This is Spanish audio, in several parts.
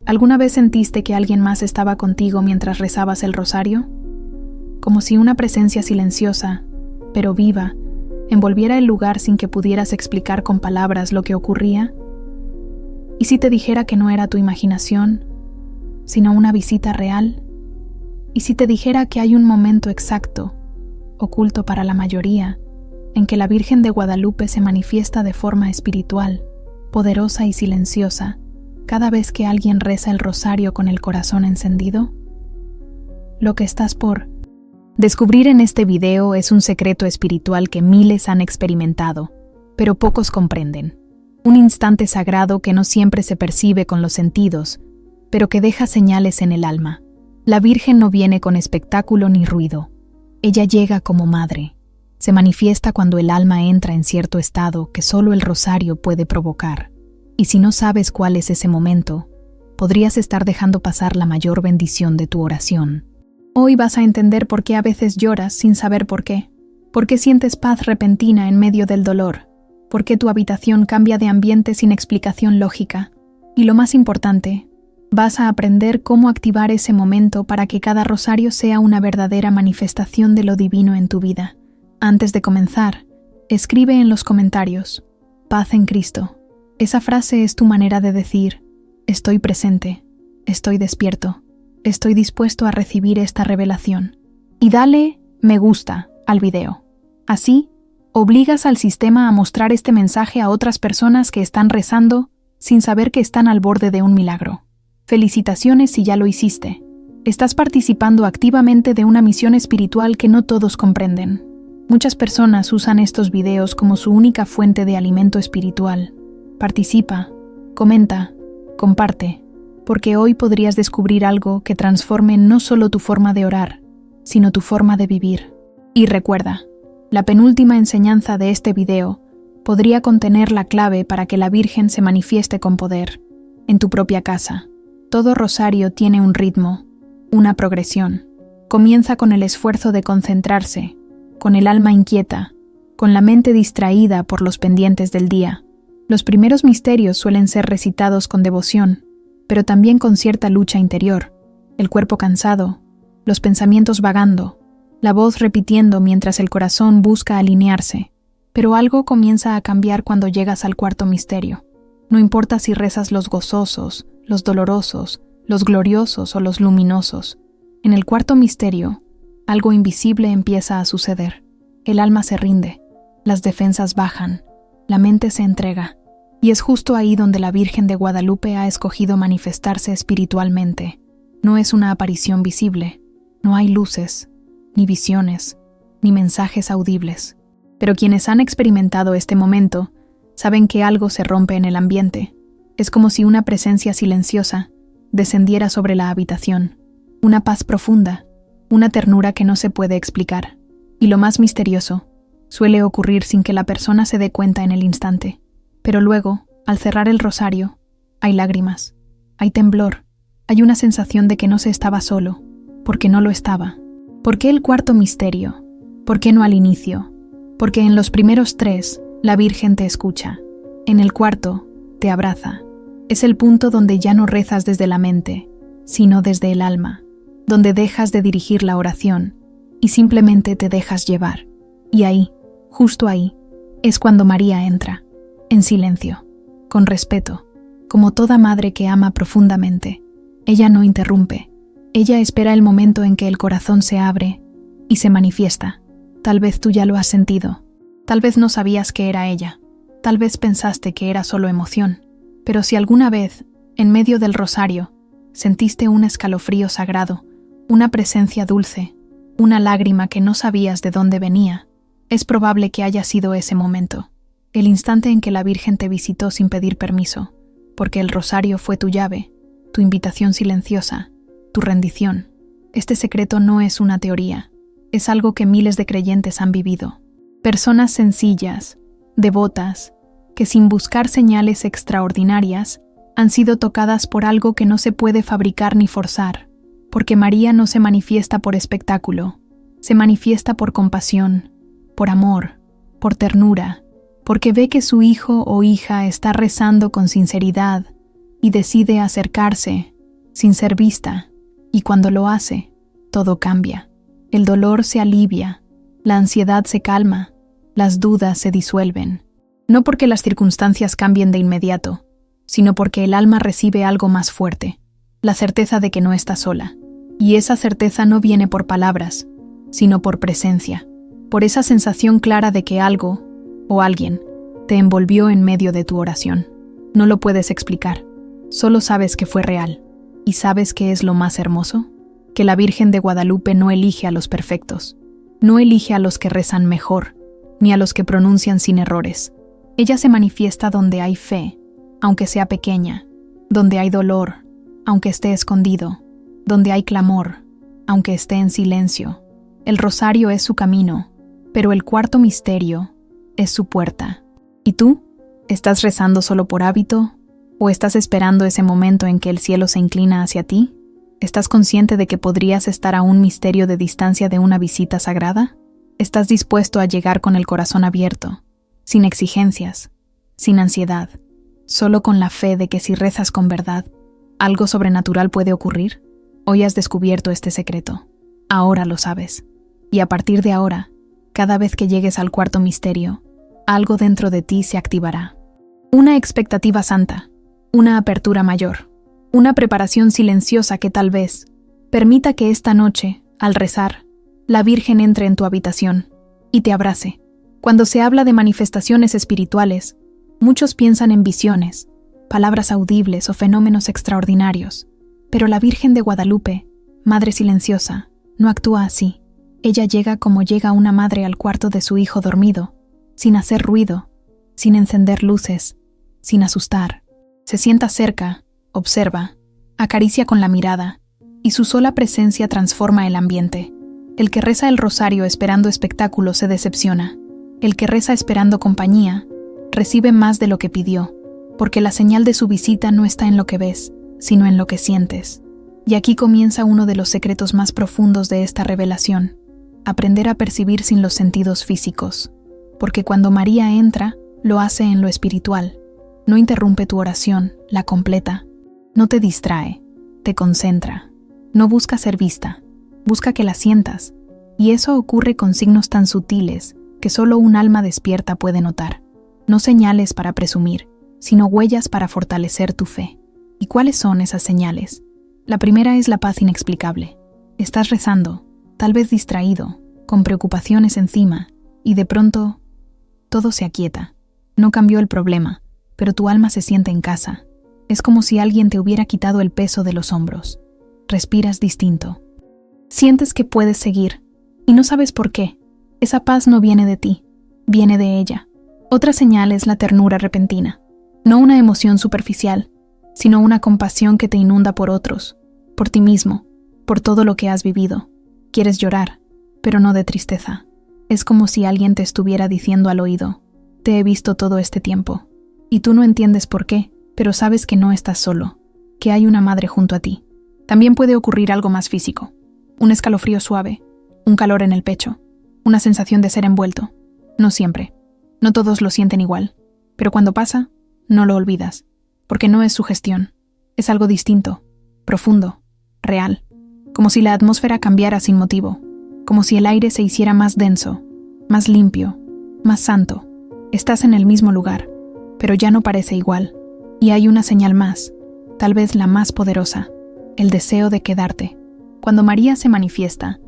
¿Alguna vez sentiste que alguien más estaba contigo mientras rezabas el rosario? Como si una presencia silenciosa, pero viva, envolviera el lugar sin que pudieras explicar con palabras lo que ocurría. ¿Y si te dijera que no era tu imaginación, sino una visita real? ¿Y si te dijera que hay un momento exacto, oculto para la mayoría, en que la Virgen de Guadalupe se manifiesta de forma espiritual, poderosa y silenciosa, cada vez que alguien reza el rosario con el corazón encendido? Lo que estás por descubrir en este video es un secreto espiritual que miles han experimentado, pero pocos comprenden. Un instante sagrado que no siempre se percibe con los sentidos, pero que deja señales en el alma. La Virgen no viene con espectáculo ni ruido. Ella llega como madre. Se manifiesta cuando el alma entra en cierto estado que solo el rosario puede provocar. Y si no sabes cuál es ese momento, podrías estar dejando pasar la mayor bendición de tu oración. Hoy vas a entender por qué a veces lloras sin saber por qué sientes paz repentina en medio del dolor, por qué tu habitación cambia de ambiente sin explicación lógica. Y lo más importante, vas a aprender cómo activar ese momento para que cada rosario sea una verdadera manifestación de lo divino en tu vida. Antes de comenzar, escribe en los comentarios: paz en Cristo. Esa frase es tu manera de decir: estoy presente, estoy despierto, estoy dispuesto a recibir esta revelación. Y dale me gusta al video. Así, obligas al sistema a mostrar este mensaje a otras personas que están rezando sin saber que están al borde de un milagro. Felicitaciones si ya lo hiciste. Estás participando activamente de una misión espiritual que no todos comprenden. Muchas personas usan estos videos como su única fuente de alimento espiritual. Participa, comenta, comparte, porque hoy podrías descubrir algo que transforme no solo tu forma de orar, sino tu forma de vivir. Y recuerda, la penúltima enseñanza de este video podría contener la clave para que la Virgen se manifieste con poder en tu propia casa. Todo rosario tiene un ritmo, una progresión. Comienza con el esfuerzo de concentrarse, con el alma inquieta, con la mente distraída por los pendientes del día. Los primeros misterios suelen ser recitados con devoción, pero también con cierta lucha interior, el cuerpo cansado, los pensamientos vagando, la voz repitiendo mientras el corazón busca alinearse. Pero algo comienza a cambiar cuando llegas al cuarto misterio. No importa si rezas los gozosos, los dolorosos, los gloriosos o los luminosos. En el cuarto misterio, algo invisible empieza a suceder. El alma se rinde, las defensas bajan, la mente se entrega. Y es justo ahí donde la Virgen de Guadalupe ha escogido manifestarse espiritualmente. No es una aparición visible, no hay luces, ni visiones, ni mensajes audibles. Pero quienes han experimentado este momento saben que algo se rompe en el ambiente. Es como si una presencia silenciosa descendiera sobre la habitación. Una paz profunda, una ternura que no se puede explicar. Y lo más misterioso, suele ocurrir sin que la persona se dé cuenta en el instante. Pero luego, al cerrar el rosario, hay lágrimas, hay temblor, hay una sensación de que no se estaba solo, porque no lo estaba. ¿Por qué el cuarto misterio? ¿Por qué no al inicio? Porque en los primeros 3, la Virgen te escucha. En el cuarto, te abraza. Es el punto donde ya no rezas desde la mente, sino desde el alma, donde dejas de dirigir la oración y simplemente te dejas llevar. Y ahí, justo ahí, es cuando María entra. En silencio, con respeto, como toda madre que ama profundamente. Ella no interrumpe. Ella espera el momento en que el corazón se abre y se manifiesta. Tal vez tú ya lo has sentido. Tal vez no sabías que era ella. Tal vez pensaste que era solo emoción. Pero si alguna vez, en medio del rosario, sentiste un escalofrío sagrado, una presencia dulce, una lágrima que no sabías de dónde venía, es probable que haya sido ese momento. El instante en que la Virgen te visitó sin pedir permiso, porque el rosario fue tu llave, tu invitación silenciosa, tu rendición. Este secreto no es una teoría, es algo que miles de creyentes han vivido. Personas sencillas, devotas, que sin buscar señales extraordinarias, han sido tocadas por algo que no se puede fabricar ni forzar, porque María no se manifiesta por espectáculo, se manifiesta por compasión, por amor, por ternura, porque ve que su hijo o hija está rezando con sinceridad y decide acercarse, sin ser vista, y cuando lo hace, todo cambia. El dolor se alivia, la ansiedad se calma, las dudas se disuelven. No porque las circunstancias cambien de inmediato, sino porque el alma recibe algo más fuerte, la certeza de que no está sola. Y esa certeza no viene por palabras, sino por presencia, por esa sensación clara de que algo, o alguien, te envolvió en medio de tu oración. No lo puedes explicar, solo sabes que fue real. ¿Y sabes qué es lo más hermoso? Que la Virgen de Guadalupe no elige a los perfectos, no elige a los que rezan mejor, ni a los que pronuncian sin errores. Ella se manifiesta donde hay fe, aunque sea pequeña, donde hay dolor, aunque esté escondido, donde hay clamor, aunque esté en silencio. El rosario es su camino, pero el cuarto misterio es su puerta. ¿Y tú? ¿Estás rezando solo por hábito? ¿O estás esperando ese momento en que el cielo se inclina hacia ti? ¿Estás consciente de que podrías estar a un misterio de distancia de una visita sagrada? ¿Estás dispuesto a llegar con el corazón abierto, sin exigencias, sin ansiedad, solo con la fe de que si rezas con verdad, algo sobrenatural puede ocurrir? Hoy has descubierto este secreto. Ahora lo sabes. Y a partir de ahora, cada vez que llegues al cuarto misterio, algo dentro de ti se activará. Una expectativa santa, una apertura mayor, una preparación silenciosa que tal vez permita que esta noche, al rezar, la Virgen entre en tu habitación y te abrace. Cuando se habla de manifestaciones espirituales, muchos piensan en visiones, palabras audibles o fenómenos extraordinarios, pero la Virgen de Guadalupe, Madre silenciosa, no actúa así. Ella llega como llega una madre al cuarto de su hijo dormido, sin hacer ruido, sin encender luces, sin asustar. Se sienta cerca, observa, acaricia con la mirada, y su sola presencia transforma el ambiente. El que reza el rosario esperando espectáculo se decepciona. El que reza esperando compañía recibe más de lo que pidió, porque la señal de su visita no está en lo que ves, sino en lo que sientes. Y aquí comienza uno de los secretos más profundos de esta revelación: aprender a percibir sin los sentidos físicos. Porque cuando María entra, lo hace en lo espiritual. No interrumpe tu oración, la completa. No te distrae, te concentra. No busca ser vista, busca que la sientas. Y eso ocurre con signos tan sutiles que solo un alma despierta puede notar. No señales para presumir, sino huellas para fortalecer tu fe. ¿Y cuáles son esas señales? La primera es la paz inexplicable. Estás rezando, tal vez distraído, con preocupaciones encima, y de pronto todo se aquieta. No cambió el problema, pero tu alma se siente en casa. Es como si alguien te hubiera quitado el peso de los hombros. Respiras distinto. Sientes que puedes seguir, y no sabes por qué. Esa paz no viene de ti, viene de ella. Otra señal es la ternura repentina. No una emoción superficial, sino una compasión que te inunda por otros, por ti mismo, por todo lo que has vivido. Quieres llorar, pero no de tristeza. Es como si alguien te estuviera diciendo al oído: te he visto todo este tiempo. Y tú no entiendes por qué, pero sabes que no estás solo, que hay una madre junto a ti. También puede ocurrir algo más físico: un escalofrío suave, un calor en el pecho, una sensación de ser envuelto. No siempre, no todos lo sienten igual, pero cuando pasa, no lo olvidas, porque no es sugestión, es algo distinto, profundo, real, como si la atmósfera cambiara sin motivo, como si el aire se hiciera más denso, más limpio, más santo. Estás en el mismo lugar, pero ya no parece igual. Y hay una señal más, tal vez la más poderosa: el deseo de quedarte. Cuando María se manifiesta,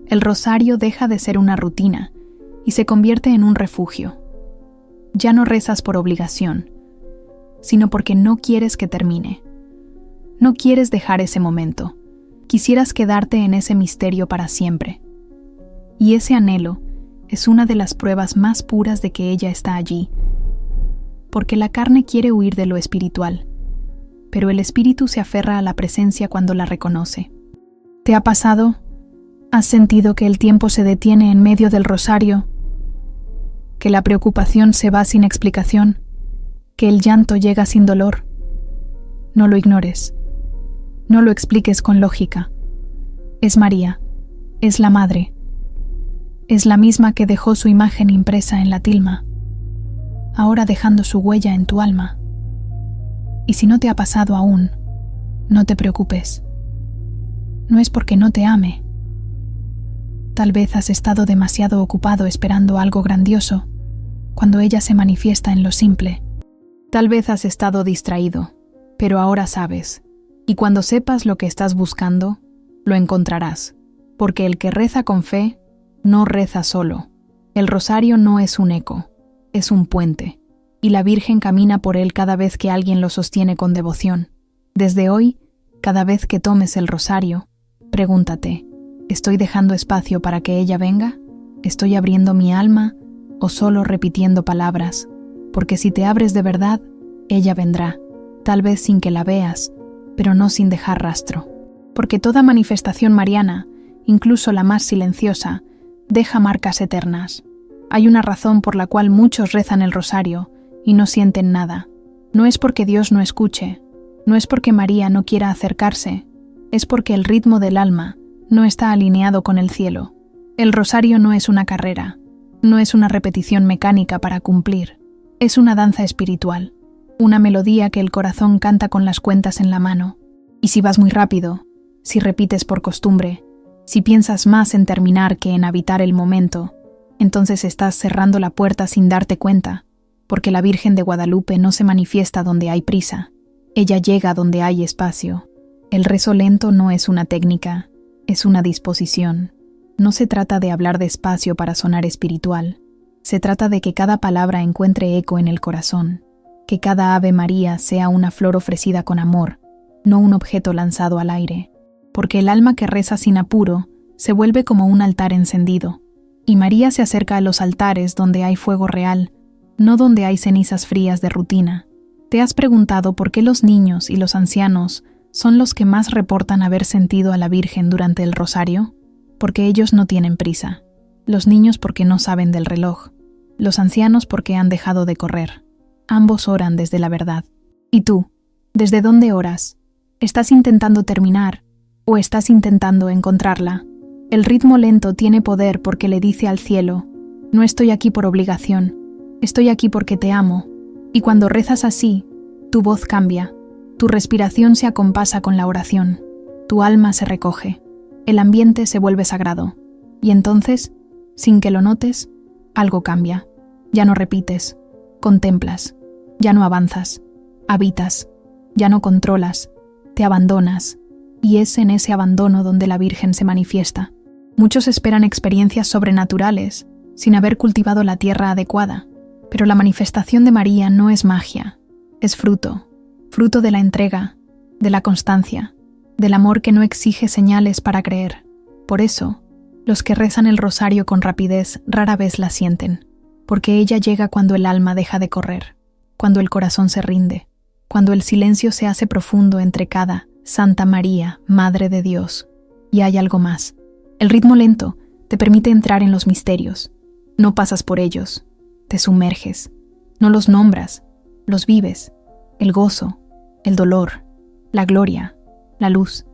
el rosario deja de ser una rutina y se convierte en un refugio. Ya no rezas por obligación, sino porque no quieres que termine. No quieres dejar ese momento. Quisieras quedarte en ese misterio para siempre. Y ese anhelo es una de las pruebas más puras de que ella está allí, porque la carne quiere huir de lo espiritual, pero el espíritu se aferra a la presencia cuando la reconoce. ¿Te ha pasado? ¿Has sentido que el tiempo se detiene en medio del rosario? ¿Que la preocupación se va sin explicación? ¿Que el llanto llega sin dolor? No lo ignores. No lo expliques con lógica. Es María, es la Madre. Es la misma que dejó su imagen impresa en la tilma, ahora dejando su huella en tu alma. Y si no te ha pasado aún, No te preocupes. No es porque no te ame. Tal vez has estado demasiado ocupado esperando algo grandioso, cuando ella se manifiesta en lo simple. Tal vez has estado distraído, pero ahora sabes, y cuando sepas lo que estás buscando, lo encontrarás, porque el que reza con fe, no reza solo. El rosario no es un eco, es un puente, y la Virgen camina por él cada vez que alguien lo sostiene con devoción. Desde hoy, cada vez que tomes el rosario, pregúntate, ¿estoy dejando espacio para que ella venga? ¿Estoy abriendo mi alma o solo repitiendo palabras? Porque si te abres de verdad, ella vendrá, tal vez sin que la veas, pero no sin dejar rastro. Porque toda manifestación mariana, incluso la más silenciosa, deja marcas eternas. Hay una razón por la cual muchos rezan el rosario y no sienten nada. No es porque Dios no escuche, no es porque María no quiera acercarse, es porque el ritmo del alma no está alineado con el cielo. El rosario no es una carrera, no es una repetición mecánica para cumplir, es una danza espiritual, una melodía que el corazón canta con las cuentas en la mano. Y si vas muy rápido, si repites por costumbre, si piensas más en terminar que en habitar el momento, entonces estás cerrando la puerta sin darte cuenta, porque la Virgen de Guadalupe no se manifiesta donde hay prisa, ella llega donde hay espacio. El rezo lento no es una técnica, es una disposición. No se trata de hablar despacio para sonar espiritual, se trata de que cada palabra encuentre eco en el corazón, que cada Ave María sea una flor ofrecida con amor, no un objeto lanzado al aire, porque el alma que reza sin apuro se vuelve como un altar encendido, y María se acerca a los altares donde hay fuego real, no donde hay cenizas frías de rutina. ¿Te has preguntado por qué los niños y los ancianos son los que más reportan haber sentido a la Virgen durante el rosario? Porque ellos no tienen prisa. Los niños porque no saben del reloj. Los ancianos porque han dejado de correr. Ambos oran desde la verdad. ¿Y tú? ¿Desde dónde oras? ¿Estás intentando terminar o estás intentando encontrarla? El ritmo lento tiene poder porque le dice al cielo, no estoy aquí por obligación, estoy aquí porque te amo. Y cuando rezas así, tu voz cambia, tu respiración se acompasa con la oración, tu alma se recoge, el ambiente se vuelve sagrado. Y entonces, sin que lo notes, algo cambia. Ya no repites, contemplas, ya no avanzas, habitas, ya no controlas, te abandonas, y es en ese abandono donde la Virgen se manifiesta. Muchos esperan experiencias sobrenaturales, sin haber cultivado la tierra adecuada, pero la manifestación de María no es magia, es fruto de la entrega, de la constancia, del amor que no exige señales para creer. Por eso, los que rezan el rosario con rapidez rara vez la sienten, porque ella llega cuando el alma deja de correr, cuando el corazón se rinde, cuando el silencio se hace profundo entre cada Santa María, Madre de Dios. Y hay algo más. El ritmo lento te permite entrar en los misterios. No pasas por ellos, te sumerges. No los nombras, los vives. El gozo, el dolor, la gloria, la luz.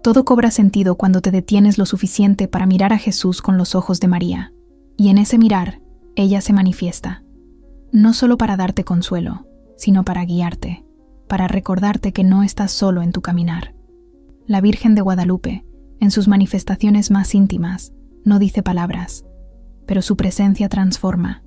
Todo cobra sentido cuando te detienes lo suficiente para mirar a Jesús con los ojos de María. Y en ese mirar, ella se manifiesta. No solo para darte consuelo, sino para guiarte, para recordarte que no estás solo en tu caminar. La Virgen de Guadalupe, en sus manifestaciones más íntimas, no dice palabras, pero su presencia transforma.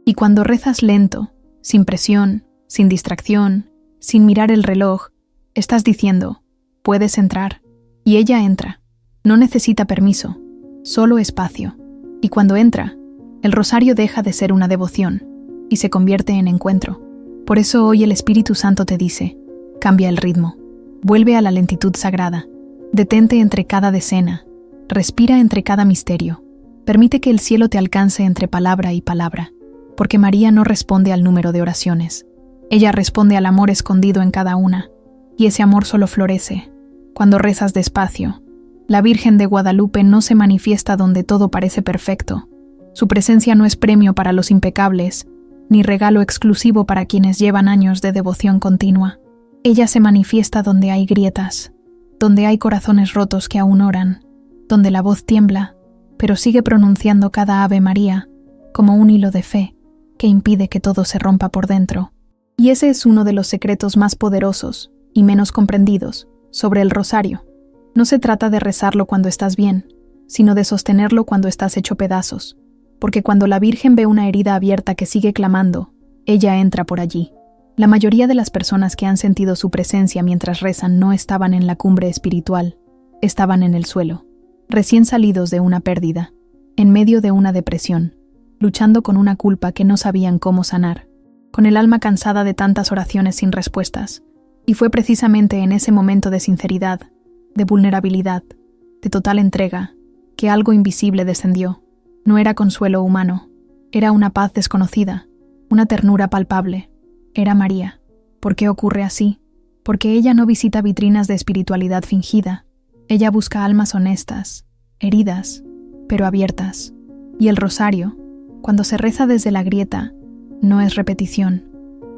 Y cuando rezas lento, sin presión, sin distracción, sin mirar el reloj, estás diciendo, puedes entrar. Y ella entra. No necesita permiso, solo espacio. Y cuando entra, el rosario deja de ser una devoción y se convierte en encuentro. Por eso hoy el Espíritu Santo te dice, cambia el ritmo, vuelve a la lentitud sagrada, detente entre cada decena, respira entre cada misterio, permite que el cielo te alcance entre palabra y palabra, porque María no responde al número de oraciones, ella responde al amor escondido en cada una, y ese amor solo florece cuando rezas despacio. La Virgen de Guadalupe no se manifiesta donde todo parece perfecto. Su presencia no es premio para los impecables, ni regalo exclusivo para quienes llevan años de devoción continua. Ella se manifiesta donde hay grietas, donde hay corazones rotos que aún oran, donde la voz tiembla, pero sigue pronunciando cada Ave María como un hilo de fe que impide que todo se rompa por dentro. Y ese es uno de los secretos más poderosos y menos comprendidos sobre el rosario. No se trata de rezarlo cuando estás bien, sino de sostenerlo cuando estás hecho pedazos, porque cuando la Virgen ve una herida abierta que sigue clamando, ella entra por allí. La mayoría de las personas que han sentido su presencia mientras rezan no estaban en la cumbre espiritual, estaban en el suelo, recién salidos de una pérdida, en medio de una depresión, luchando con una culpa que no sabían cómo sanar, con el alma cansada de tantas oraciones sin respuestas. Y fue precisamente en ese momento de sinceridad, de vulnerabilidad, de total entrega, que algo invisible descendió. No era consuelo humano, era una paz desconocida, una ternura palpable. Era María. ¿Por qué ocurre así? Porque ella no visita vitrinas de espiritualidad fingida. Ella busca almas honestas, heridas, pero abiertas. Y el rosario, cuando se reza desde la grieta, no es repetición,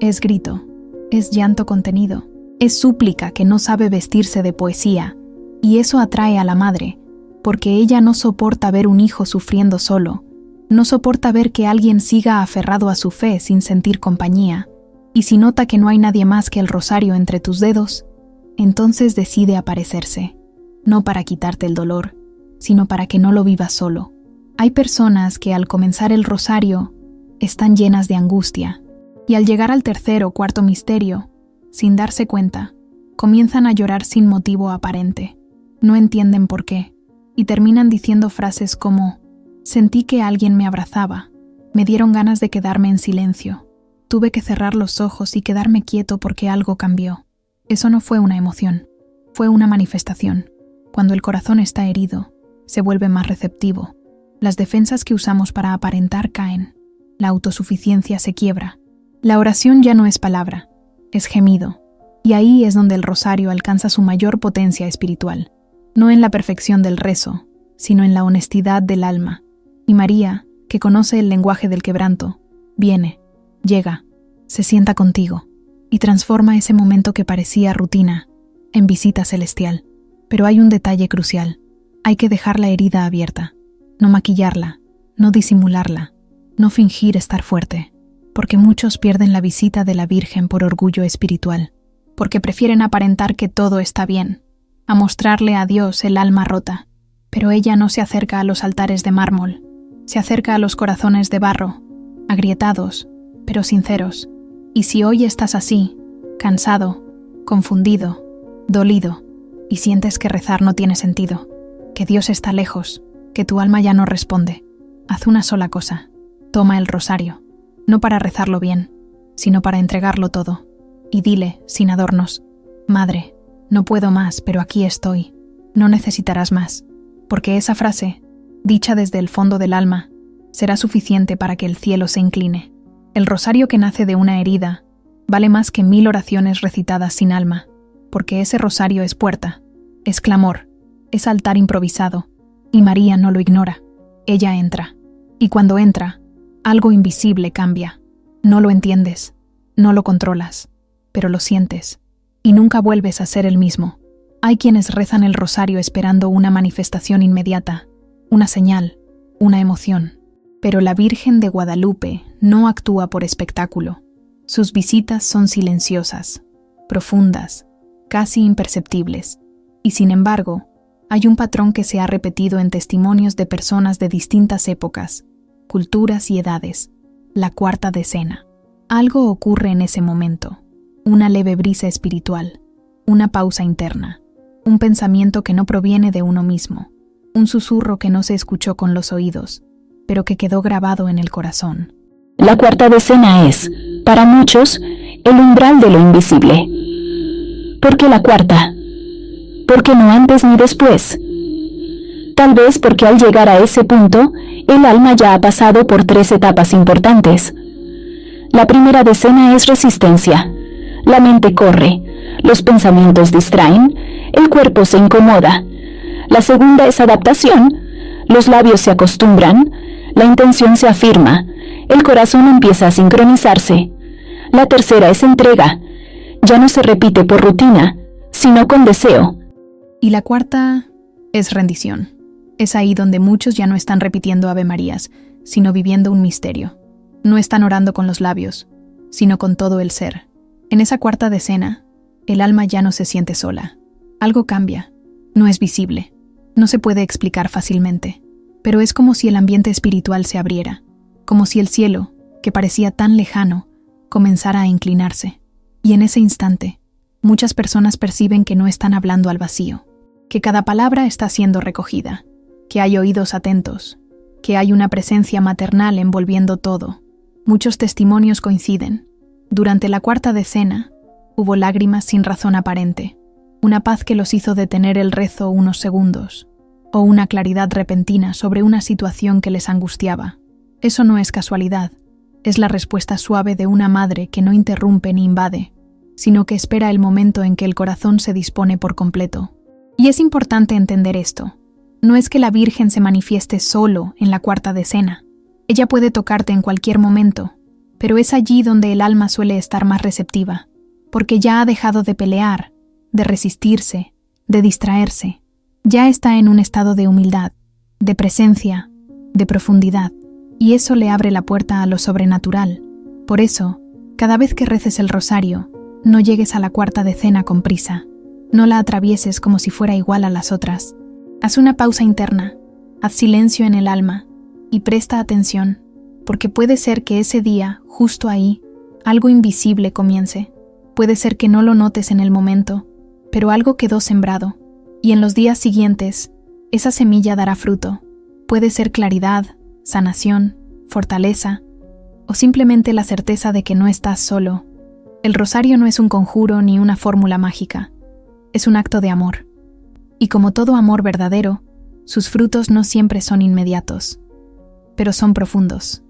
es grito, es llanto contenido, es súplica que no sabe vestirse de poesía, y eso atrae a la madre, porque ella no soporta ver un hijo sufriendo solo, no soporta ver que alguien siga aferrado a su fe sin sentir compañía, y si nota que no hay nadie más que el rosario entre tus dedos, entonces decide aparecerse, no para quitarte el dolor, sino para que no lo vivas solo. Hay personas que al comenzar el rosario están llenas de angustia, y al llegar al tercer o cuarto misterio, sin darse cuenta, comienzan a llorar sin motivo aparente. No entienden por qué, y terminan diciendo frases como: sentí que alguien me abrazaba, me dieron ganas de quedarme en silencio, tuve que cerrar los ojos y quedarme quieto porque algo cambió. Eso no fue una emoción, fue una manifestación. Cuando el corazón está herido, se vuelve más receptivo. Las defensas que usamos para aparentar caen. La autosuficiencia se quiebra. La oración ya no es palabra, es gemido. Y ahí es donde el rosario alcanza su mayor potencia espiritual. No en la perfección del rezo, sino en la honestidad del alma. Y María, que conoce el lenguaje del quebranto, viene, llega, se sienta contigo y transforma ese momento que parecía rutina en visita celestial. Pero hay un detalle crucial. Hay que dejar la herida abierta, no maquillarla, no disimularla, no fingir estar fuerte, porque muchos pierden la visita de la Virgen por orgullo espiritual, porque prefieren aparentar que todo está bien, a mostrarle a Dios el alma rota. Pero ella no se acerca a los altares de mármol, se acerca a los corazones de barro, agrietados, pero sinceros. Y si hoy estás así, cansado, confundido, dolido, y sientes que rezar no tiene sentido, que Dios está lejos, que tu alma ya no responde, haz una sola cosa: toma el rosario, no para rezarlo bien, sino para entregarlo todo, y dile, sin adornos: Madre, no puedo más, pero aquí estoy, no necesitarás más, porque esa frase, dicha desde el fondo del alma, será suficiente para que el cielo se incline. El rosario que nace de una herida vale más que 1000 oraciones recitadas sin alma, porque ese rosario es puerta, es clamor, es altar improvisado, y María no lo ignora. Ella entra, y cuando entra, algo invisible cambia. No lo entiendes, no lo controlas, pero lo sientes, y nunca vuelves a ser el mismo. Hay quienes rezan el rosario esperando una manifestación inmediata, una señal, una emoción. Pero la Virgen de Guadalupe no actúa por espectáculo. Sus visitas son silenciosas, profundas, casi imperceptibles. Y sin embargo, hay un patrón que se ha repetido en testimonios de personas de distintas épocas, culturas y edades: la cuarta decena. Algo ocurre en ese momento, una leve brisa espiritual, una pausa interna, un pensamiento que no proviene de uno mismo, un susurro que no se escuchó con los oídos, pero que quedó grabado en el corazón. La cuarta decena es, para muchos, el umbral de lo invisible. ¿Por qué la cuarta? ¿Por qué no antes ni después? Tal vez porque al llegar a ese punto, el alma ya ha pasado por 3 etapas importantes. La primera decena es resistencia. La mente corre, los pensamientos distraen, el cuerpo se incomoda. La segunda es adaptación. Los labios se acostumbran, la intención se afirma, el corazón empieza a sincronizarse. La tercera es entrega. Ya no se repite por rutina, sino con deseo. Y la cuarta es rendición. Es ahí donde muchos ya no están repitiendo Ave Marías, sino viviendo un misterio. No están orando con los labios, sino con todo el ser. En esa cuarta decena, el alma ya no se siente sola. Algo cambia. No es visible. No se puede explicar fácilmente. Pero es como si el ambiente espiritual se abriera. Como si el cielo, que parecía tan lejano, comenzara a inclinarse. Y en ese instante, muchas personas perciben que no están hablando al vacío, que cada palabra está siendo recogida, que hay oídos atentos, que hay una presencia maternal envolviendo todo. Muchos testimonios coinciden. Durante la cuarta decena, hubo lágrimas sin razón aparente, una paz que los hizo detener el rezo unos segundos, o una claridad repentina sobre una situación que les angustiaba. Eso no es casualidad, es la respuesta suave de una madre que no interrumpe ni invade, sino que espera el momento en que el corazón se dispone por completo. Y es importante entender esto. No es que la Virgen se manifieste solo en la cuarta decena. Ella puede tocarte en cualquier momento, pero es allí donde el alma suele estar más receptiva, porque ya ha dejado de pelear, de resistirse, de distraerse. Ya está en un estado de humildad, de presencia, de profundidad, y eso le abre la puerta a lo sobrenatural. Por eso, cada vez que reces el rosario, no llegues a la cuarta decena con prisa. No la atravieses como si fuera igual a las otras. Haz una pausa interna, haz silencio en el alma y presta atención, porque puede ser que ese día, justo ahí, algo invisible comience. Puede ser que no lo notes en el momento, pero algo quedó sembrado, y en los días siguientes, esa semilla dará fruto. Puede ser claridad, sanación, fortaleza, o simplemente la certeza de que no estás solo. El rosario no es un conjuro ni una fórmula mágica, es un acto de amor. Y como todo amor verdadero, sus frutos no siempre son inmediatos, pero son profundos.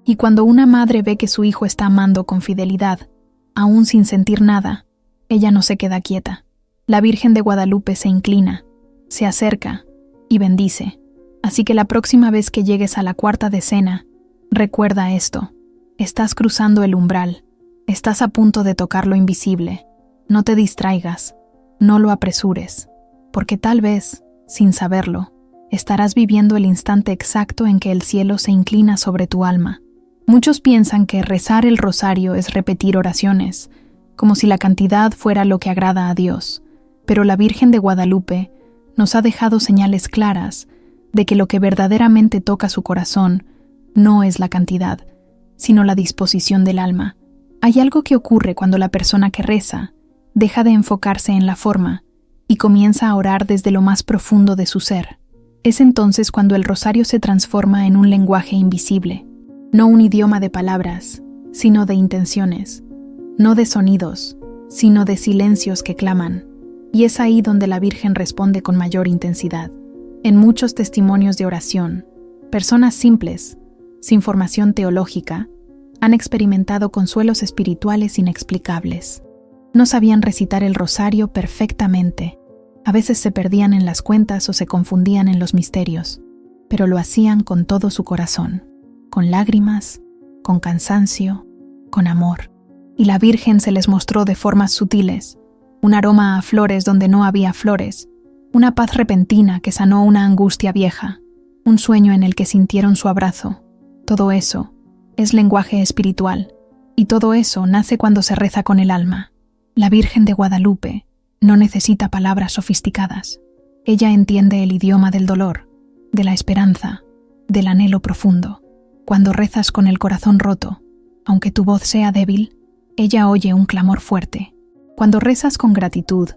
Y cuando una madre ve que su hijo está amando con fidelidad, aún sin sentir nada, ella no se queda quieta. La Virgen de Guadalupe se inclina, se acerca y bendice. Así que la próxima vez que llegues a la cuarta decena, recuerda esto. Estás cruzando el umbral, estás a punto de tocar lo invisible. No te distraigas, no lo apresures, porque tal vez, sin saberlo, estarás viviendo el instante exacto en que el cielo se inclina sobre tu alma. Muchos piensan que rezar el rosario es repetir oraciones, como si la cantidad fuera lo que agrada a Dios. Pero la Virgen de Guadalupe nos ha dejado señales claras de que lo que verdaderamente toca su corazón no es la cantidad, sino la disposición del alma. Hay algo que ocurre cuando la persona que reza deja de enfocarse en la forma y comienza a orar desde lo más profundo de su ser. Es entonces cuando el rosario se transforma en un lenguaje invisible, no un idioma de palabras, sino de intenciones, no de sonidos, sino de silencios que claman. Y es ahí donde la Virgen responde con mayor intensidad. En muchos testimonios de oración, personas simples, sin formación teológica, han experimentado consuelos espirituales inexplicables. No sabían recitar el rosario perfectamente. A veces se perdían en las cuentas o se confundían en los misterios, pero lo hacían con todo su corazón, con lágrimas, con cansancio, con amor. Y la Virgen se les mostró de formas sutiles, un aroma a flores donde no había flores, una paz repentina que sanó una angustia vieja, un sueño en el que sintieron su abrazo. Todo eso es lenguaje espiritual, y todo eso nace cuando se reza con el alma. La Virgen de Guadalupe no necesita palabras sofisticadas. Ella entiende el idioma del dolor, de la esperanza, del anhelo profundo. Cuando rezas con el corazón roto, aunque tu voz sea débil, ella oye un clamor fuerte. Cuando rezas con gratitud,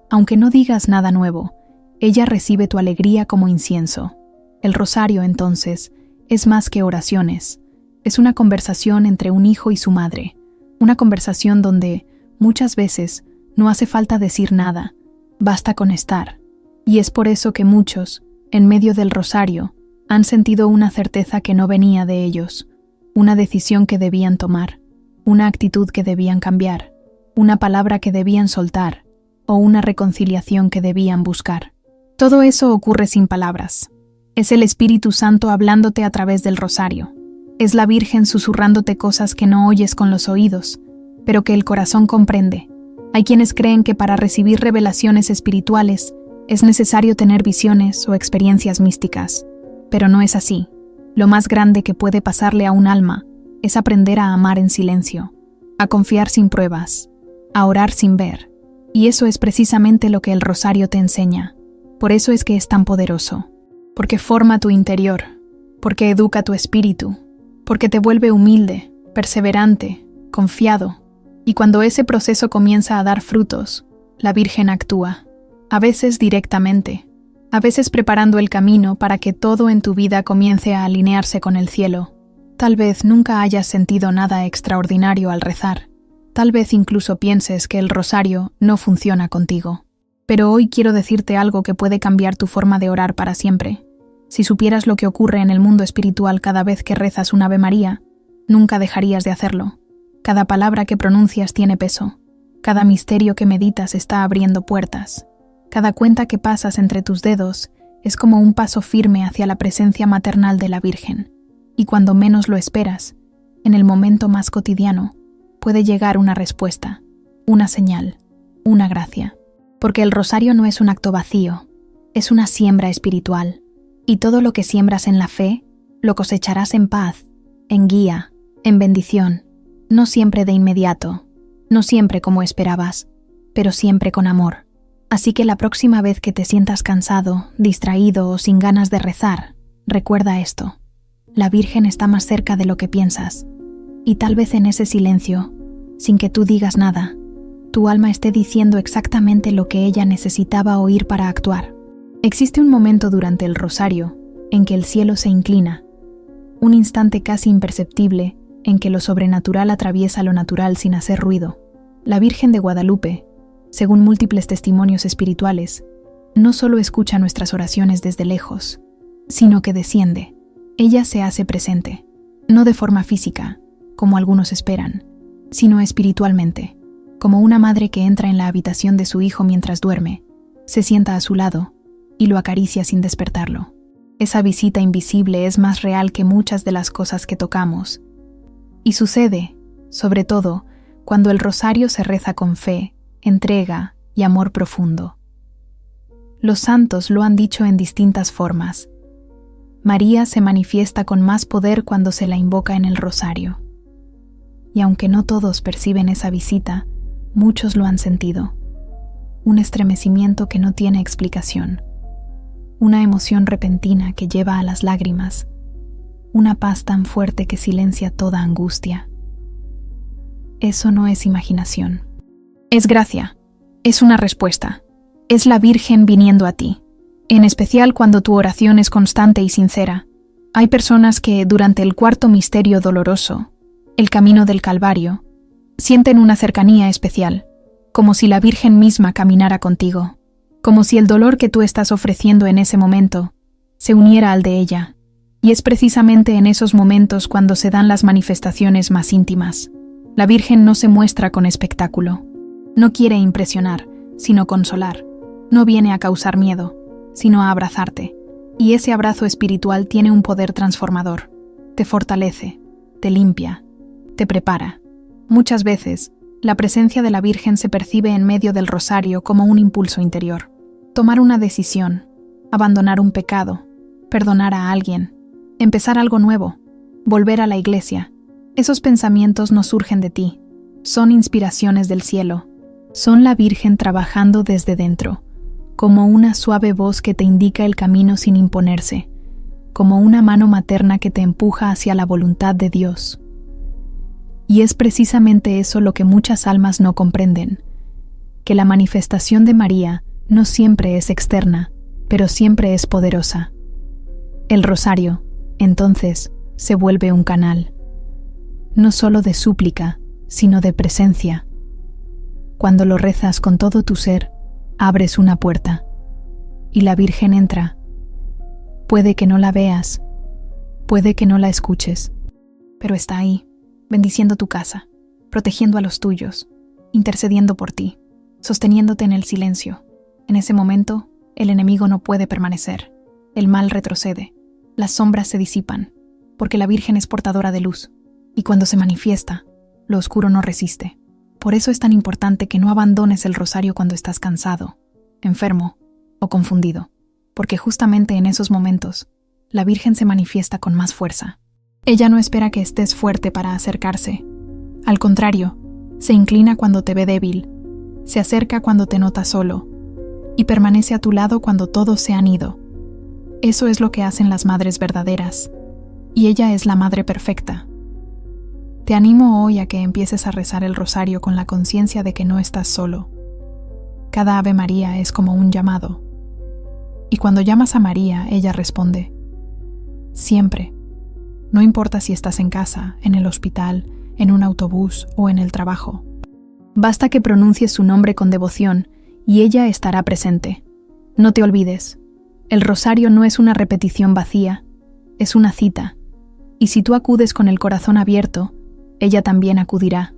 aunque no digas nada nuevo, ella recibe tu alegría como incienso. El rosario, entonces, es más que oraciones. Es una conversación entre un hijo y su madre. Una conversación donde, muchas veces, no hace falta decir nada, basta con estar. Y es por eso que muchos, en medio del rosario, han sentido una certeza que no venía de ellos, una decisión que debían tomar, una actitud que debían cambiar, una palabra que debían soltar, o una reconciliación que debían buscar. Todo eso ocurre sin palabras. Es el Espíritu Santo hablándote a través del rosario. Es la Virgen susurrándote cosas que no oyes con los oídos, pero que el corazón comprende. Hay quienes creen que para recibir revelaciones espirituales es necesario tener visiones o experiencias místicas, pero no es así. Lo más grande que puede pasarle a un alma es aprender a amar en silencio, a confiar sin pruebas, a orar sin ver, Y eso es precisamente lo que el rosario te enseña. Por eso es que es tan poderoso. Porque forma tu interior, porque educa tu espíritu, porque te vuelve humilde, perseverante, confiado. Y cuando ese proceso comienza a dar frutos, la Virgen actúa, a veces directamente, a veces preparando el camino para que todo en tu vida comience a alinearse con el cielo. Tal vez nunca hayas sentido nada extraordinario al rezar. Tal vez incluso pienses que el rosario no funciona contigo. Pero hoy quiero decirte algo que puede cambiar tu forma de orar para siempre. Si supieras lo que ocurre en el mundo espiritual cada vez que rezas un Ave María, nunca dejarías de hacerlo. Cada palabra que pronuncias tiene peso. Cada misterio que meditas está abriendo puertas. Cada cuenta que pasas entre tus dedos es como un paso firme hacia la presencia maternal de la Virgen. Y cuando menos lo esperas, en el momento más cotidiano, puede llegar una respuesta, una señal, una gracia. Porque el rosario no es un acto vacío, es una siembra espiritual. Y todo lo que siembras en la fe, lo cosecharás en paz, en guía, en bendición. No siempre de inmediato, no siempre como esperabas, pero siempre con amor. Así que la próxima vez que te sientas cansado, distraído o sin ganas de rezar, recuerda esto. La Virgen está más cerca de lo que piensas. Y tal vez en ese silencio, sin que tú digas nada, tu alma esté diciendo exactamente lo que ella necesitaba oír para actuar. Existe un momento durante el rosario en que el cielo se inclina, un instante casi imperceptible en que lo sobrenatural atraviesa lo natural sin hacer ruido. La Virgen de Guadalupe, según múltiples testimonios espirituales, no solo escucha nuestras oraciones desde lejos, sino que desciende. Ella se hace presente, no de forma física, como algunos esperan, sino espiritualmente, como una madre que entra en la habitación de su hijo mientras duerme, se sienta a su lado y lo acaricia sin despertarlo. Esa visita invisible es más real que muchas de las cosas que tocamos. Y sucede, sobre todo, cuando el rosario se reza con fe, entrega y amor profundo. Los santos lo han dicho en distintas formas. María se manifiesta con más poder cuando se la invoca en el rosario. Y aunque no todos perciben esa visita, muchos lo han sentido. Un estremecimiento que no tiene explicación. Una emoción repentina que lleva a las lágrimas. Una paz tan fuerte que silencia toda angustia. Eso no es imaginación. Es gracia. Es una respuesta. Es la Virgen viniendo a ti. En especial cuando tu oración es constante y sincera. Hay personas que, durante el cuarto misterio doloroso, el camino del Calvario, sienten una cercanía especial, como si la Virgen misma caminara contigo, como si el dolor que tú estás ofreciendo en ese momento se uniera al de ella. Y es precisamente en esos momentos cuando se dan las manifestaciones más íntimas. La Virgen no se muestra con espectáculo. No quiere impresionar, sino consolar. No viene a causar miedo, sino a abrazarte. Y ese abrazo espiritual tiene un poder transformador. Te fortalece, te limpia, te prepara. Muchas veces, la presencia de la Virgen se percibe en medio del rosario como un impulso interior. Tomar una decisión, abandonar un pecado, perdonar a alguien, empezar algo nuevo, volver a la iglesia. Esos pensamientos no surgen de ti, son inspiraciones del cielo. Son la Virgen trabajando desde dentro, como una suave voz que te indica el camino sin imponerse, como una mano materna que te empuja hacia la voluntad de Dios. Y es precisamente eso lo que muchas almas no comprenden, que la manifestación de María no siempre es externa, pero siempre es poderosa. El rosario, entonces, se vuelve un canal, no solo de súplica, sino de presencia. Cuando lo rezas con todo tu ser, abres una puerta, y la Virgen entra. Puede que no la veas, puede que no la escuches, pero está ahí, bendiciendo tu casa, protegiendo a los tuyos, intercediendo por ti, sosteniéndote en el silencio. En ese momento, el enemigo no puede permanecer, el mal retrocede, las sombras se disipan, porque la Virgen es portadora de luz, y cuando se manifiesta, lo oscuro no resiste. Por eso es tan importante que no abandones el rosario cuando estás cansado, enfermo o confundido, porque justamente en esos momentos, la Virgen se manifiesta con más fuerza. Ella no espera que estés fuerte para acercarse. Al contrario, se inclina cuando te ve débil, Se acerca cuando te nota solo y permanece a tu lado cuando todos se han ido. Eso es lo que hacen las madres verdaderas, y ella es la madre perfecta. Te animo hoy a que empieces a rezar el rosario con la conciencia de que no estás solo. Cada Ave María es como un llamado. Y cuando llamas a María, ella responde. Siempre. No importa si estás en casa, en el hospital, en un autobús o en el trabajo. Basta que pronuncies su nombre con devoción y ella estará presente. No te olvides. El rosario no es una repetición vacía, es una cita. Y si tú acudes con el corazón abierto, ella también acudirá.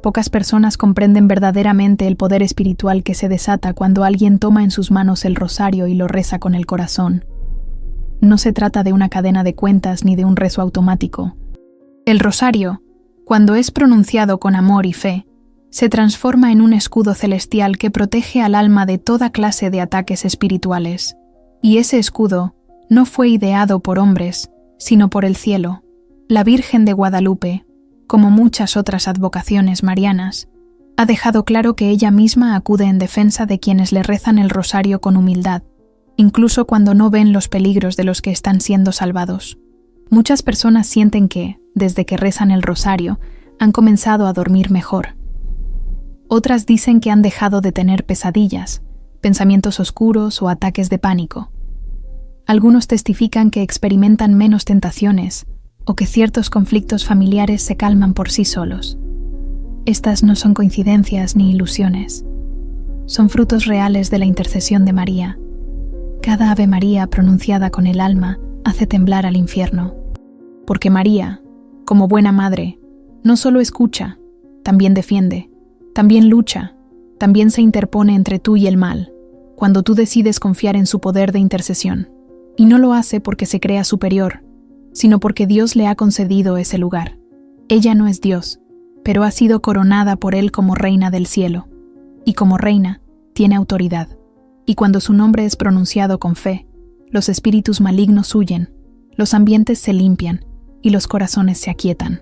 Pocas personas comprenden verdaderamente el poder espiritual que se desata cuando alguien toma en sus manos el rosario y lo reza con el corazón. No se trata de una cadena de cuentas ni de un rezo automático. El rosario, cuando es pronunciado con amor y fe, se transforma en un escudo celestial que protege al alma de toda clase de ataques espirituales. Y ese escudo no fue ideado por hombres, sino por el cielo. La Virgen de Guadalupe, como muchas otras advocaciones marianas, ha dejado claro que ella misma acude en defensa de quienes le rezan el rosario con humildad, incluso cuando no ven los peligros de los que están siendo salvados. Muchas personas sienten que, desde que rezan el rosario, han comenzado a dormir mejor. Otras dicen que han dejado de tener pesadillas, pensamientos oscuros o ataques de pánico. Algunos testifican que experimentan menos tentaciones o que ciertos conflictos familiares se calman por sí solos. Estas no son coincidencias ni ilusiones. Son frutos reales de la intercesión de María. Cada Ave María pronunciada con el alma hace temblar al infierno. Porque María, como buena madre, no solo escucha, también defiende, también lucha, también se interpone entre tú y el mal, cuando tú decides confiar en su poder de intercesión. Y no lo hace porque se crea superior, sino porque Dios le ha concedido ese lugar. Ella no es Dios, pero ha sido coronada por Él como reina del cielo. Y como reina, tiene autoridad. Y cuando su nombre es pronunciado con fe, los espíritus malignos huyen, los ambientes se limpian y los corazones se aquietan.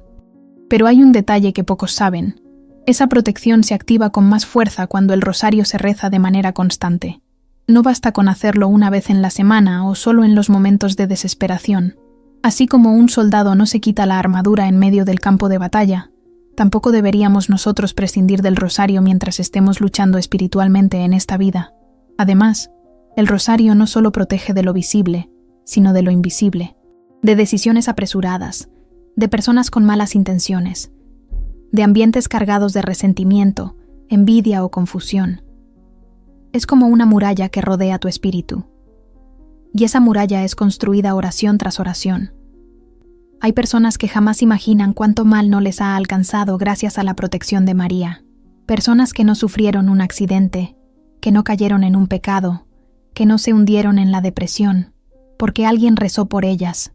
Pero hay un detalle que pocos saben. Esa protección se activa con más fuerza cuando el rosario se reza de manera constante. No basta con hacerlo una vez en la semana o solo en los momentos de desesperación. Así como un soldado no se quita la armadura en medio del campo de batalla, tampoco deberíamos nosotros prescindir del rosario mientras estemos luchando espiritualmente en esta vida. Además, el rosario no solo protege de lo visible, sino de lo invisible, de decisiones apresuradas, de personas con malas intenciones, de ambientes cargados de resentimiento, envidia o confusión. Es como una muralla que rodea tu espíritu. Y esa muralla es construida oración tras oración. Hay personas que jamás imaginan cuánto mal no les ha alcanzado gracias a la protección de María. Personas que no sufrieron un accidente, que no cayeron en un pecado, que no se hundieron en la depresión, porque alguien rezó por ellas,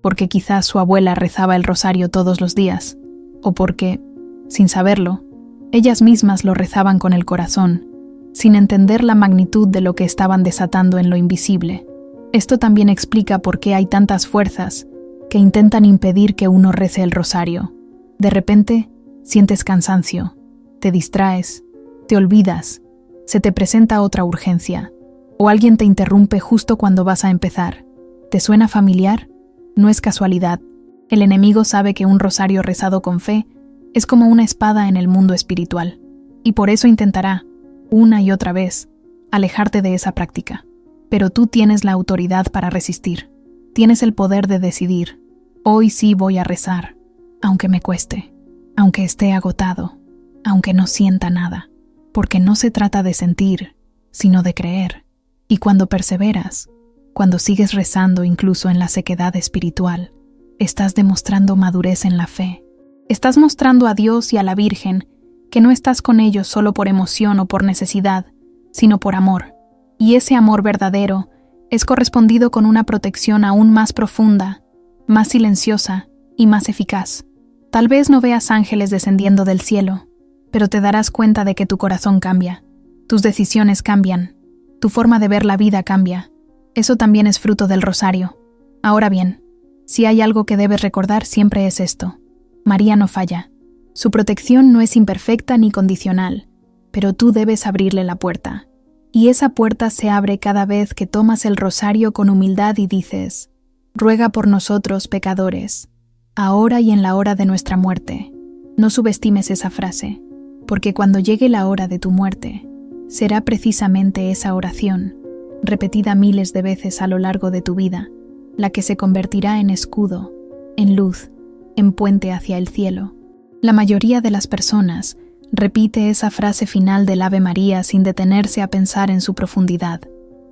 porque quizás su abuela rezaba el rosario todos los días, o porque, sin saberlo, ellas mismas lo rezaban con el corazón, sin entender la magnitud de lo que estaban desatando en lo invisible. Esto también explica por qué hay tantas fuerzas que intentan impedir que uno rece el rosario. De repente, sientes cansancio, te distraes, te olvidas, se te presenta otra urgencia, o alguien te interrumpe justo cuando vas a empezar. ¿Te suena familiar? No es casualidad. El enemigo sabe que un rosario rezado con fe es como una espada en el mundo espiritual, y por eso intentará, una y otra vez, alejarte de esa práctica. Pero tú tienes la autoridad para resistir. Tienes el poder de decidir. Hoy sí voy a rezar, aunque me cueste, aunque esté agotado, aunque no sienta nada. Porque no se trata de sentir, sino de creer. Y cuando perseveras, cuando sigues rezando incluso en la sequedad espiritual, estás demostrando madurez en la fe. Estás mostrando a Dios y a la Virgen que no estás con ellos solo por emoción o por necesidad, sino por amor. Y ese amor verdadero es correspondido con una protección aún más profunda, más silenciosa y más eficaz. Tal vez no veas ángeles descendiendo del cielo, pero te darás cuenta de que tu corazón cambia, tus decisiones cambian, tu forma de ver la vida cambia. Eso también es fruto del rosario. Ahora bien, si hay algo que debes recordar siempre es esto: María no falla. Su protección no es imperfecta ni condicional. pero tú debes abrirle la puerta. Y esa puerta se abre cada vez que tomas el rosario con humildad y dices: ruega por nosotros pecadores, ahora y en la hora de nuestra muerte. No subestimes esa frase, porque cuando llegue la hora de tu muerte, será precisamente esa oración, repetida miles de veces a lo largo de tu vida, la que se convertirá en escudo, en luz, en puente hacia el cielo. La mayoría de las personas repite esa frase final del Ave María sin detenerse a pensar en su profundidad: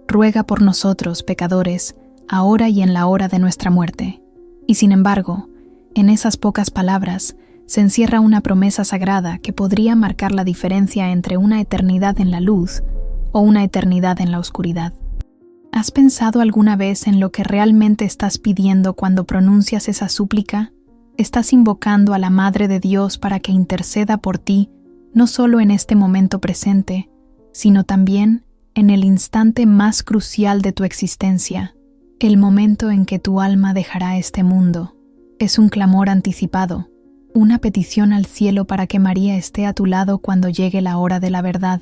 ruega por nosotros, pecadores, ahora y en la hora de nuestra muerte. Y sin embargo, en esas pocas palabras se encierra una promesa sagrada que podría marcar la diferencia entre una eternidad en la luz o una eternidad en la oscuridad. ¿Has pensado alguna vez en lo que realmente estás pidiendo cuando pronuncias esa súplica? Estás invocando a la Madre de Dios para que interceda por ti, no solo en este momento presente, sino también en el instante más crucial de tu existencia, el momento en que tu alma dejará este mundo. Es un clamor anticipado, una petición al cielo para que María esté a tu lado cuando llegue la hora de la verdad,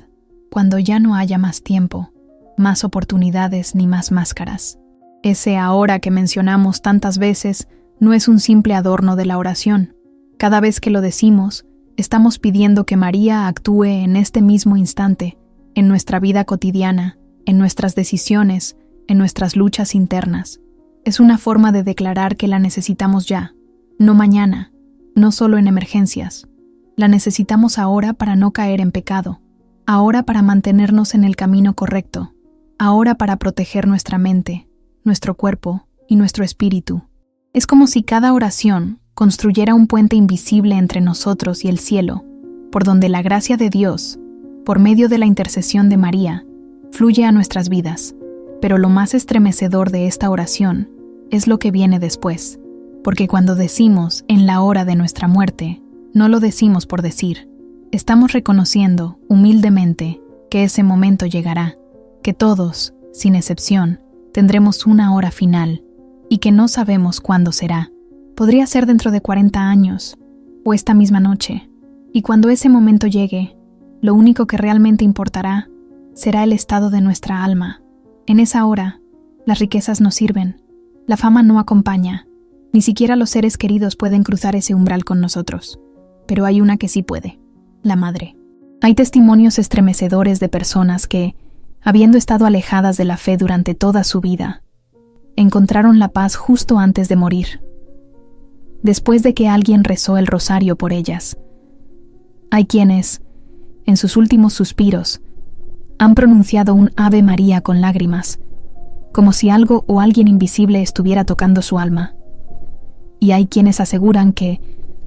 cuando ya no haya más tiempo, más oportunidades ni más máscaras. Ese ahora que mencionamos tantas veces no es un simple adorno de la oración. Cada vez que lo decimos, estamos pidiendo que María actúe en este mismo instante, en nuestra vida cotidiana, en nuestras decisiones, en nuestras luchas internas. Es una forma de declarar que la necesitamos ya, no mañana, no solo en emergencias. La necesitamos ahora para no caer en pecado, ahora para mantenernos en el camino correcto, ahora para proteger nuestra mente, nuestro cuerpo y nuestro espíritu. Es como si cada oración construyera un puente invisible entre nosotros y el cielo, por donde la gracia de Dios, por medio de la intercesión de María, fluye a nuestras vidas. Pero lo más estremecedor de esta oración es lo que viene después, porque cuando decimos en la hora de nuestra muerte, no lo decimos por decir. Estamos reconociendo, humildemente, que ese momento llegará, que todos, sin excepción, tendremos una hora final, y que no sabemos cuándo será. Podría ser dentro de 40 años, o esta misma noche, y cuando ese momento llegue, lo único que realmente importará será el estado de nuestra alma. En esa hora, las riquezas no sirven, la fama no acompaña, ni siquiera los seres queridos pueden cruzar ese umbral con nosotros. Pero hay una que sí puede, la Madre. Hay testimonios estremecedores de personas que, habiendo estado alejadas de la fe durante toda su vida, encontraron la paz justo antes de morir, después de que alguien rezó el rosario por ellas. Hay quienes, en sus últimos suspiros, han pronunciado un Ave María con lágrimas, como si algo o alguien invisible estuviera tocando su alma. Y hay quienes aseguran que,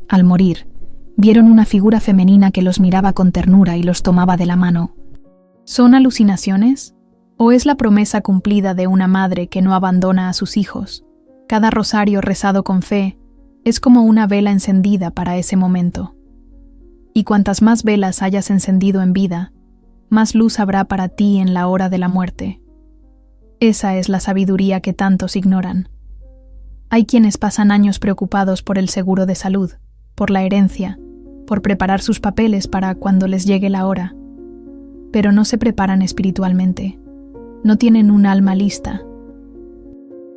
al morir, vieron una figura femenina que los miraba con ternura y los tomaba de la mano. ¿Son alucinaciones? ¿O es la promesa cumplida de una madre que no abandona a sus hijos? Cada rosario rezado con fe es como una vela encendida para ese momento. Y cuantas más velas hayas encendido en vida, más luz habrá para ti en la hora de la muerte. Esa es la sabiduría que tantos ignoran. Hay quienes pasan años preocupados por el seguro de salud, por la herencia, por preparar sus papeles para cuando les llegue la hora. Pero no se preparan espiritualmente. No tienen un alma lista.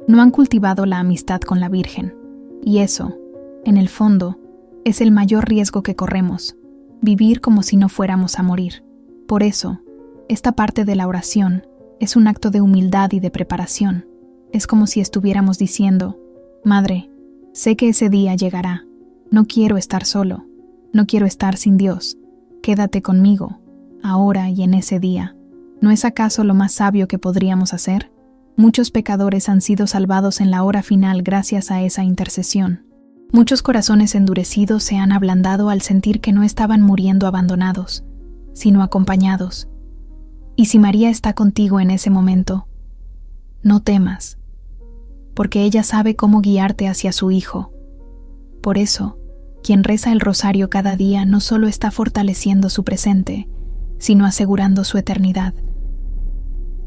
No han cultivado la amistad con la Virgen. Y eso, en el fondo, es el mayor riesgo que corremos, vivir como si no fuéramos a morir. Por eso, esta parte de la oración es un acto de humildad y de preparación. Es como si estuviéramos diciendo: Madre, sé que ese día llegará. No quiero estar solo. No quiero estar sin Dios. Quédate conmigo, ahora y en ese día. ¿No es acaso lo más sabio que podríamos hacer? Muchos pecadores han sido salvados en la hora final gracias a esa intercesión. Muchos corazones endurecidos se han ablandado al sentir que no estaban muriendo abandonados, sino acompañados. Y si María está contigo en ese momento, no temas, porque ella sabe cómo guiarte hacia su Hijo. Por eso, quien reza el rosario cada día no solo está fortaleciendo su presente, sino asegurando su eternidad.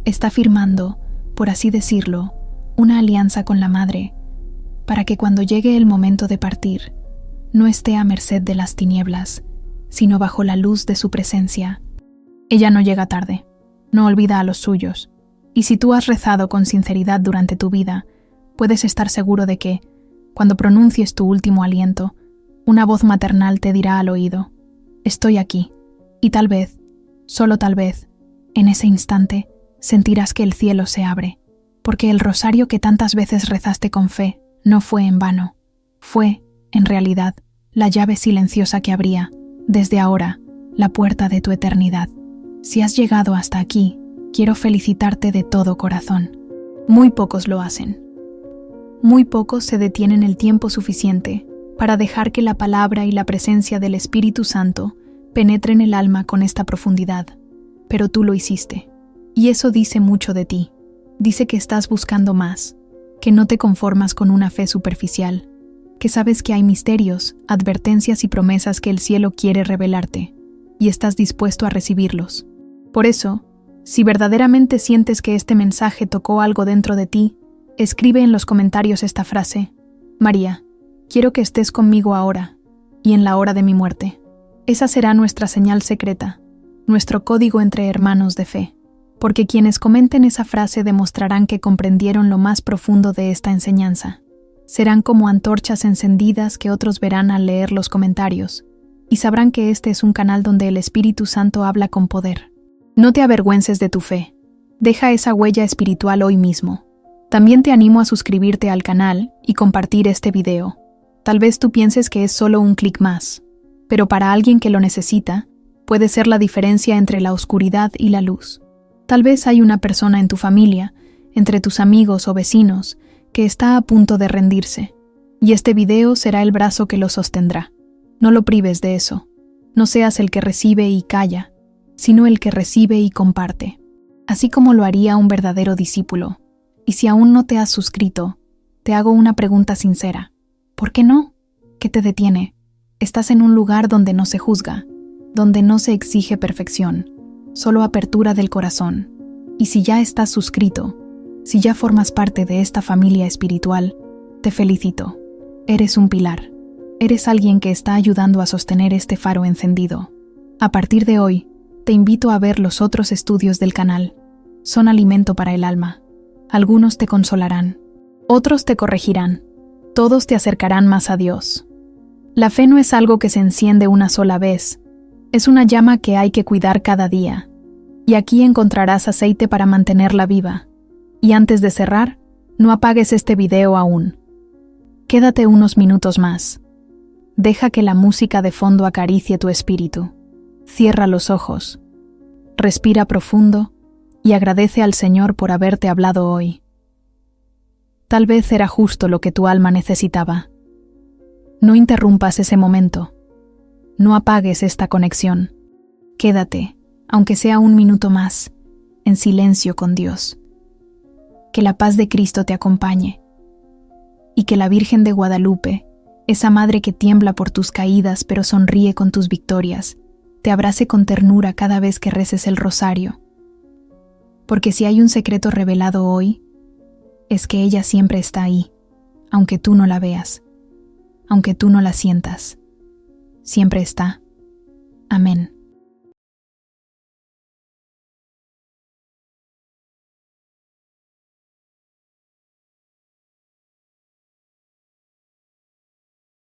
Está firmando, por así decirlo, una alianza con la Madre, para que cuando llegue el momento de partir, no esté a merced de las tinieblas, sino bajo la luz de su presencia. Ella no llega tarde, no olvida a los suyos, y si tú has rezado con sinceridad durante tu vida, puedes estar seguro de que, cuando pronuncies tu último aliento, una voz maternal te dirá al oído: estoy aquí, y tal vez, solo tal vez, en ese instante, sentirás que el cielo se abre, porque el rosario que tantas veces rezaste con fe no fue en vano, fue, en realidad, la llave silenciosa que abría, desde ahora, la puerta de tu eternidad. Si has llegado hasta aquí, quiero felicitarte de todo corazón. Muy pocos lo hacen. Muy pocos se detienen el tiempo suficiente para dejar que la palabra y la presencia del Espíritu Santo penetren el alma con esta profundidad. Pero tú lo hiciste. Y eso dice mucho de ti. Dice que estás buscando más, que no te conformas con una fe superficial, que sabes que hay misterios, advertencias y promesas que el cielo quiere revelarte, y estás dispuesto a recibirlos. Por eso, si verdaderamente sientes que este mensaje tocó algo dentro de ti, escribe en los comentarios esta frase: María, quiero que estés conmigo ahora y en la hora de mi muerte. Esa será nuestra señal secreta, nuestro código entre hermanos de fe, porque quienes comenten esa frase demostrarán que comprendieron lo más profundo de esta enseñanza. Serán como antorchas encendidas que otros verán al leer los comentarios, y sabrán que este es un canal donde el Espíritu Santo habla con poder. No te avergüences de tu fe. Deja esa huella espiritual hoy mismo. También te animo a suscribirte al canal y compartir este video. Tal vez tú pienses que es solo un clic más, pero para alguien que lo necesita, puede ser la diferencia entre la oscuridad y la luz. Tal vez hay una persona en tu familia, entre tus amigos o vecinos, que está a punto de rendirse, y este video será el brazo que lo sostendrá. No lo prives de eso. No seas el que recibe y calla, sino el que recibe y comparte, así como lo haría un verdadero discípulo. Y si aún no te has suscrito, te hago una pregunta sincera. ¿Por qué no? ¿Qué te detiene? Estás en un lugar donde no se juzga, donde no se exige perfección, solo apertura del corazón. Y si ya estás suscrito, si ya formas parte de esta familia espiritual, te felicito. Eres un pilar. Eres alguien que está ayudando a sostener este faro encendido. A partir de hoy, te invito a ver los otros estudios del canal. Son alimento para el alma. Algunos te consolarán, otros te corregirán, todos te acercarán más a Dios. La fe no es algo que se enciende una sola vez, es una llama que hay que cuidar cada día. Y aquí encontrarás aceite para mantenerla viva. Y antes de cerrar, no apagues este video aún. Quédate unos minutos más. Deja que la música de fondo acaricie tu espíritu. Cierra los ojos. Respira profundo y agradece al Señor por haberte hablado hoy. Tal vez era justo lo que tu alma necesitaba. No interrumpas ese momento. No apagues esta conexión. Quédate, aunque sea un minuto más, en silencio con Dios. Que la paz de Cristo te acompañe. Y que la Virgen de Guadalupe, esa madre que tiembla por tus caídas pero sonríe con tus victorias, te abrace con ternura cada vez que reces el rosario. Porque si hay un secreto revelado hoy, es que ella siempre está ahí, aunque tú no la veas, aunque tú no la sientas. Siempre está. Amén.